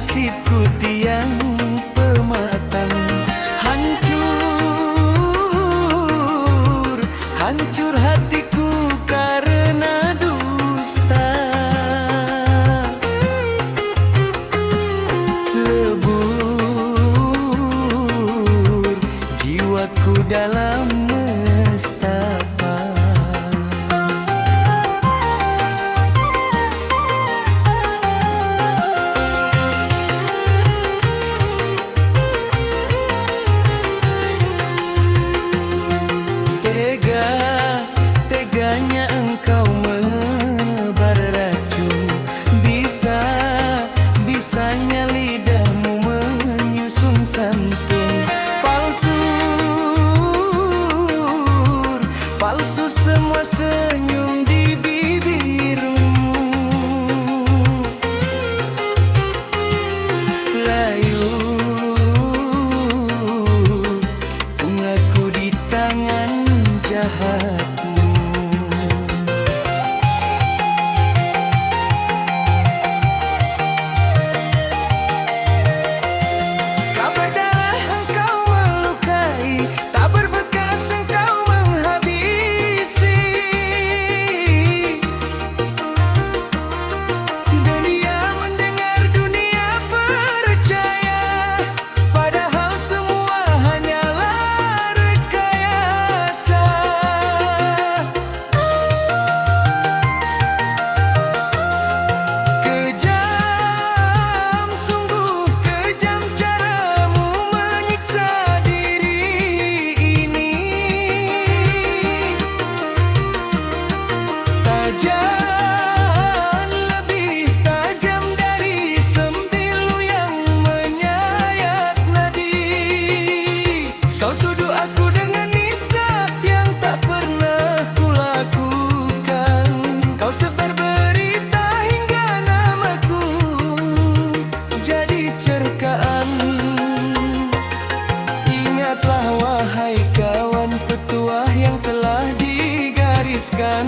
nasibku tiang pematang. Hancur, hancur hatiku karena dusta. Lebur jiwaku dalam nestapa. Teganya engkau menebar racun. Bisanya lidahmu menyusun santun. Palsu semua senyum di bibirmu. Layu bungaku di tangan jahatmu. Kabar darah engkau melukai, tak berbekas engkau menghabisi. Dunia mendengar, dunia percaya, padahal semua hanyalah rekayasa. Kejam, sungguh kejam caramu menyiksa diri ini. Tajam, lebih tajam dari sembilu yang menyayat nadi. Kau tuduh aku dengan nista yang tak pernah kulakukan. Kau sebar berita hingga namaku jadi cerkaan. Ingatlah wahai kawan petuah yang telah digariskan,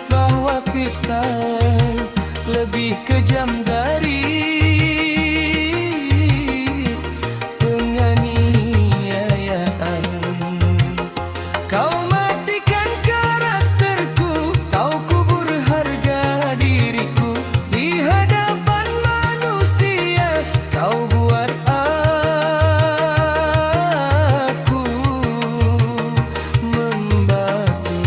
bahwa fitnah lebih kejam dari penganiayaan. Kau matikan karakterku, kau kubur harga diriku di hadapan manusia. Kau buat aku membatu.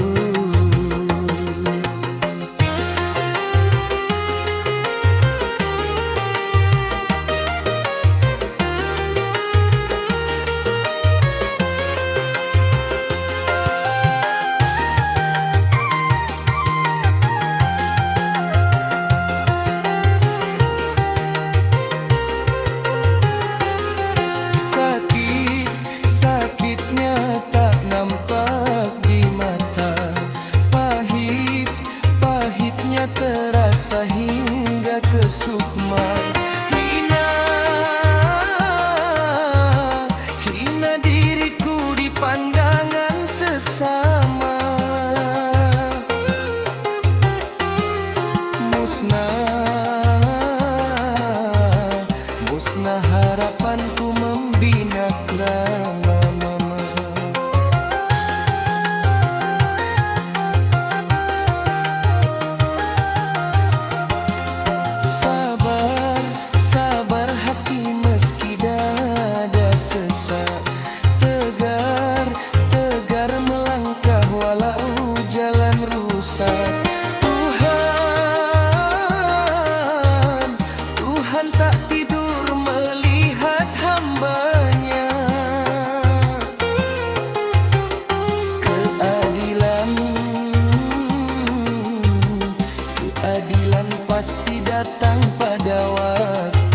Sakitnya tak nampak di mata. Pahitnya terasa hingga ke sukma. Hina diriku di pandangan sesama. Musnah harapanku membina lama-lama. Sabar hati meski dada sesak. Tegar melangkah walau jalan rusak. Tuhan tak tidur melihat hamba-Nya. Keadilan pasti datang pada waktu.